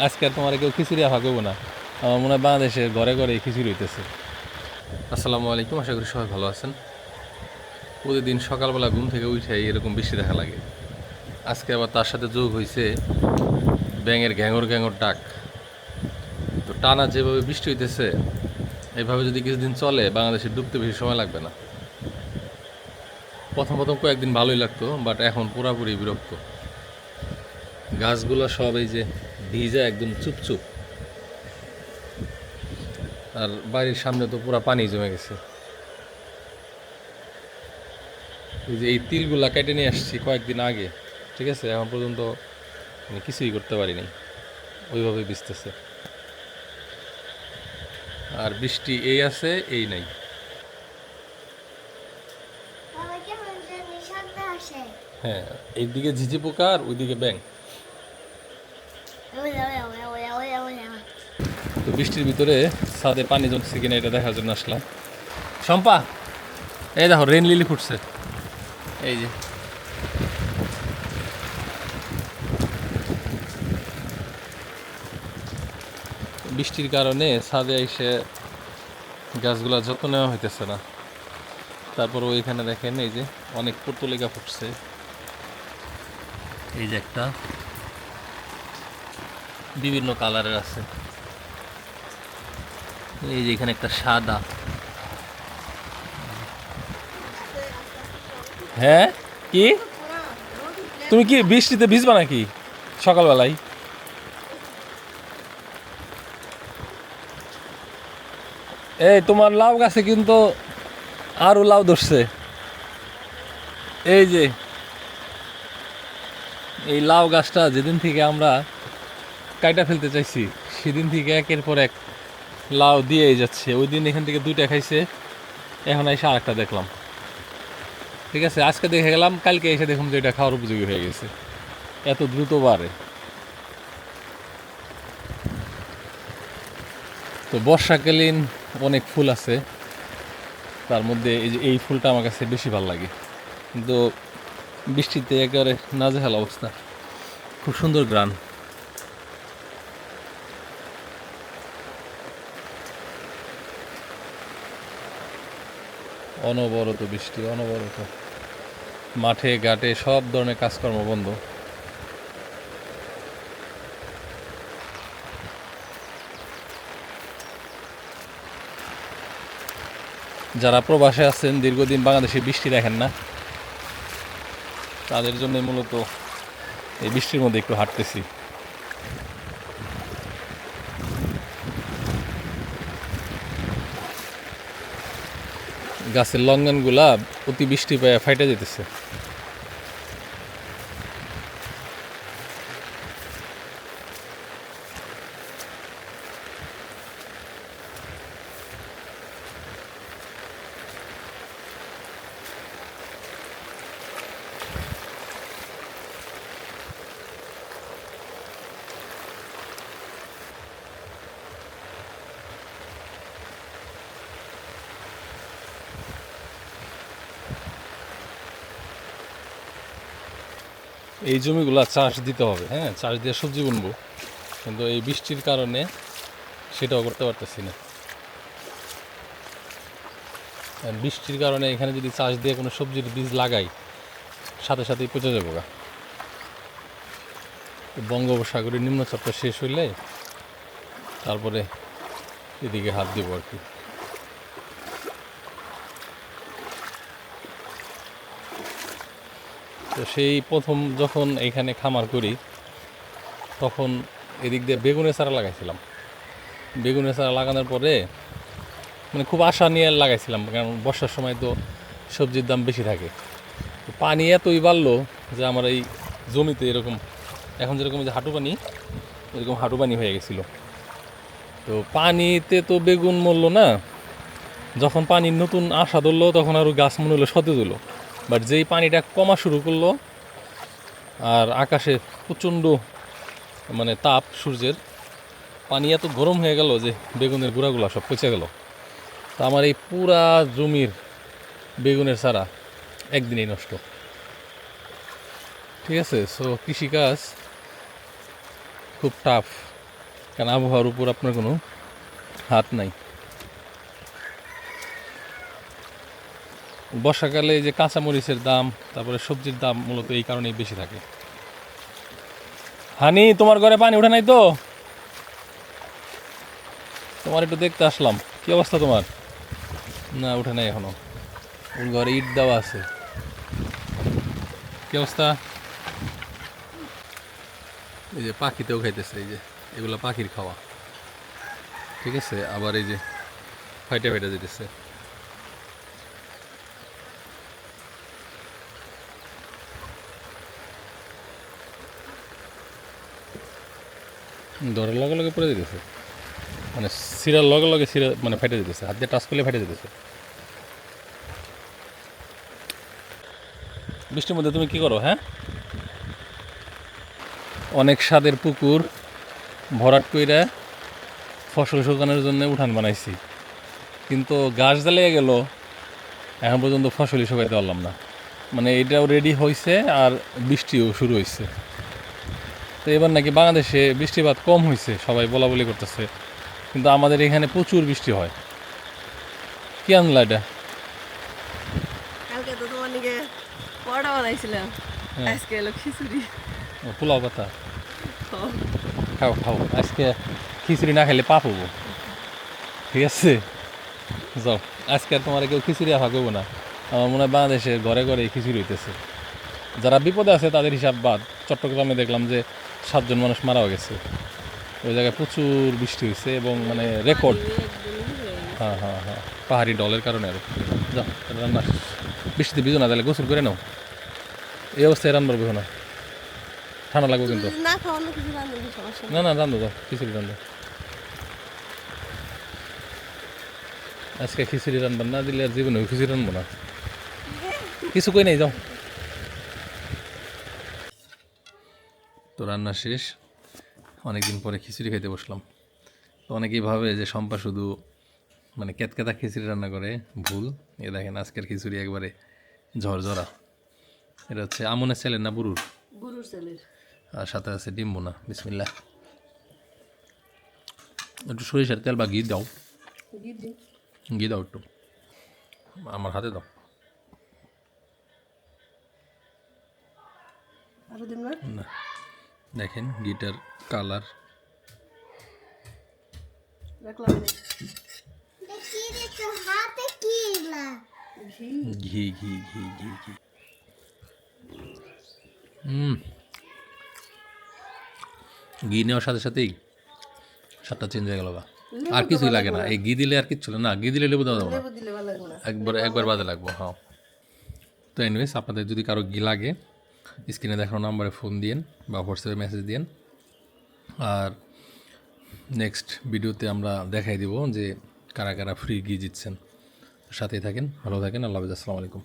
আজকে আর তোমার কেউ খিচুড়ি আফা করবো না। আমার মনে হয় বাংলাদেশের ঘরে ঘরে খিচুড়ি হইতেছে। আসসালামু আলাইকুম, আশা করি সবাই ভালো আছেন। প্রতিদিন সকালবেলা ঘুম থেকে উঠে এরকম বৃষ্টি দেখা লাগে। আজকে আবার তার সাথে যোগ হয়েছে ব্যাঙের ঘ্যাঙর ঘ্যাঙর ডাক। তো টানা যেভাবে বৃষ্টি হইতেছে, এভাবে যদি কিছুদিন চলে বাংলাদেশে ডুবতে বেশি সময় লাগবে না। প্রথম প্রথম কয়েকদিন ভালোই লাগতো, বাট এখন পুরাপুরি বিরক্ত। গাছগুলো সব এই যে ভিজা একদম চুপচুপ, আর বাড়ির সামনে তো পুরা পানি জমে গেছে। এই যে এই তিলগুলা কেটে নিয়ে আসছি কয়েকদিন আগে, ঠিক আছে, এখন পর্যন্ত আমি কিছুই করতে পারিনি, ওইভাবে ভিজতেছে। আর বৃষ্টি এই আছে এই নাই। হ্যাঁ, এইদিকে ঝিঝি পোকা আর ওইদিকে ব্যাং। তো বৃষ্টির ভিতরে ছাদে পানি জমছে কিনা এটা দেখার জন্য আসলাম। শম্পা, এই দেখো রেন লিলি ফুটছে, এই যে। বৃষ্টির কারণে ছাদে এসে গাছগুলা যত্ন নেওয়া হইতেছে না। তারপর ওইখানে দেখেন এই যে অনেক পর্তুলিকা ফুটছে, এই যে একটা বিভিন্ন কালারের আছে, এই যে এখানে একটা সাদা। হ্যাঁ, কি তুমি কি বৃষ্টিতে ভিজবা নাকি সকালবেলায়? এই তোমার লাউ গাছে কিন্তু আরো লাউ ধরছে। এই যে এই লাউ গাছটা যেদিন থেকে আমরা কাইটা ফেলতে চাইছি, সেদিন থেকে একের পর এক লাউ দিয়েই যাচ্ছে। ওই দিন এখান থেকে 2টা খাইছে, এখন এসে আরেকটা দেখলাম। ঠিক আছে, আজকে দেখে গেলাম, কালকে এসে দেখুন যে এটা খাওয়ার উপযোগী হয়ে গেছে। এত দ্রুত বাড়ে। তো বর্ষাকালীন অনেক ফুল আছে, তার মধ্যে এই যে এই ফুলটা আমার কাছে বেশি ভালো লাগে। কিন্তু বৃষ্টিতে একেবারে নাজেহাল অবস্থা। খুব সুন্দর গ্রান। অনবরত বৃষ্টি, অনবরত। মাঠে ঘাটে সব ধরনের কাজকর্ম বন্ধ। যারা প্রবাসে আছেন, দীর্ঘদিন বাংলাদেশে বৃষ্টি দেখেন না, তাদের জন্য মূলত এই বৃষ্টির মধ্যে একটু হাঁটতেছি। গাছের লঙ্ঘনগুলা অতি বৃষ্টি পেয়ে ফাইটে যেতেছে। এই জমিগুলা চাষ দিতে হবে, হ্যাঁ, চাষ দিয়ে সবজি বুনবো, কিন্তু এই বৃষ্টির কারণে সেটাও করতে পারতেছি না। আর বৃষ্টির কারণে এখানে যদি চাষ দিয়ে কোনো সবজির বীজ লাগাই, সাথে সাথেই পচে যাবো গা। বঙ্গোপসাগরের নিম্নচাপটা শেষ হইলে তারপরে এদিকে হাত দিব আর কি। তো সেই প্রথম যখন এখানে খামার করি, তখন এদিক দিয়ে বেগুনের চারা লাগাইছিলাম। বেগুনের চারা লাগানোর পরে মানে খুব আশা নিয়ে লাগাইছিলাম, কারণ বর্ষার সময় তো সবজির দাম বেশি থাকে। তো পানি এতই বাড়লো যে আমার এই জমিতে এরকম, এখন যেরকম যে হাঁটু পানি, এরকম হাঁটু পানি হয়ে গেছিলো। তো পানিতে তো বেগুন মরলো না, যখন পানির নতুন আশা ধরলো তখন আরও গাছ মনে হলো সতেজ হলো। বাট যেই পানিটা কমা শুরু করলো আর আকাশে প্রচণ্ড মানে তাপ সূর্যের, পানি এত গরম হয়ে গেল যে বেগুনের গুঁড়াগুলো সব পচে গেল। তো আমার এই পুরা জমির বেগুনের চারা একদিনেই নষ্ট। ঠিক আছে, সো কৃষিকাজ খুব টাফ, কারণ আবহাওয়ার উপর আপনার কোনো হাত নাই। বর্ষাকালে এই যে কাঁচামরিচের দাম, তারপরে সবজির দাম মূলত এই কারণেই বেশি থাকে। হানি, তোমার ঘরে পানি উঠে নাই তো? তোমার একটু দেখতে আসলাম, কি অবস্থা তোমার? না, উঠে নাই এখনো। ওর ঘরে ইট দেওয়া আছে। কি অবস্থা? এই যে পাখিতেও খাইতেছে, এই যে এগুলো পাখির খাওয়া, ঠিক আছে। আবার এই যে ফাইটে ফাইটে যেতেছে। দরের লগে লগে পড়ে যেতেছে, মানে সিরার লগে লগে সিরা মানে ফেটে যেতেছে, হাত দিয়ে টাচ করলে ফেটে যেতেছে। বৃষ্টির মধ্যে তুমি কি করো? হ্যাঁ, অনেক স্বাদের পুকুর ভরাট কইরা ফসল শুকানোর জন্য উঠান বানাইছি, কিন্তু গাছ জ্বালিয়ে গেল, এখন পর্যন্ত ফসলই শুকাইতে পারলাম না। মানে এটাও রেডি হয়েছে আর বৃষ্টিও শুরু হয়েছে। তো এবার নাকি বাংলাদেশে বৃষ্টিপাত কম হয়েছে, সবাই বলা বলি করতেছে, কিন্তু আমাদের এখানে প্রচুর বৃষ্টি হয়। কি আনলা এটা? কালকে তো তোমার নিকে পরোটা বানাইছিলাম, আজকে এলো খিচুড়ি। ও, পোলাও পাতা। খাও খাও, আজকে খিচুড়ি না খেলে পাপ হবো, ঠিক আছে? যাও, আজকে আর তোমার কেউ খিচুড়ি আফা করবো না। আমার মনে হয় বাংলাদেশের ঘরে ঘরে খিচুড়ি হইতেছে। যারা বিপদে আছে তাদের হিসাব বাদ। চট্টগ্রামে দেখলাম যে 7 জন মানুষ মারাও গেছে। ওই জায়গায় প্রচুর বৃষ্টি হয়েছে এবং মানে রেকর্ড। হ্যাঁ হ্যাঁ হ্যাঁ, পাহাড়ি ডলের কারণে আর। যাও, রান্না শেষ। বৃষ্টিতে ভিজো না, তাহলে গোসল করে নাও। এই অবস্থায় রান্নার বেহ না, ঠান্ডা লাগবে কিন্তু। না খাওয়ানো কিছু রান্না সমস্যা না না, রান্ধো, যাও খিচুড়ি রান্ধো। আজকে খিচুড়ি রান্না না দিলে আর জীবনে খিচুড়ি রানবো না। কিছু কই নাই, যাও। তো রান্না শেষ, অনেকদিন পরে খিচুড়ি খাইতে বসলাম। তো অনেকেই ভাবে যে শম্পা শুধু মানে কেতকেতা খিচুড়ি রান্না করে, ভুল। এ দেখেন আজকের খিচুড়ি একবারে ঝরঝরা। এটা হচ্ছে আমনের ছেলের না বুড়ুর? গরুর চালের। আর সাথে আছে ডিম বোনা। বিসমিল্লাহ। একটু সরিষার তেল বা ঘি দাও, ঘি দাও একটু, আমার হাতে দাও। আরো দিন না না, দেখেন ঘিটার কালার। রাখলাম ঘি ঘি ঘি ঘি ঘি। ঘি নেওয়ার সাথে সাথেই স্বাদটা চেঞ্জ হয়ে গেল। আর কিছুই লাগে না, এই ঘি দিলে আর কিচ্ছু না। ঘি দিলে লেবু দেওয়া যাবে না, লেবু দিলে ভালো লাগবে না। একবার বাদে লাগবো। হ্যাঁ। তো এনিওয়েজ, আপনাদের যদি কারো ঘি লাগে স্ক্রিনে দেখানো নাম্বারে ফোন দিন বা হোয়াটসঅ্যাপে মেসেজ দিন। আর নেক্সট ভিডিওতে আমরা দেখাই দিব যে কারা কারা ফ্রি ঘি জিতছেন। সাথেই থাকেন, ভালো থাকেন। আল্লাহ হাফেজ, আসসালামু আলাইকুম।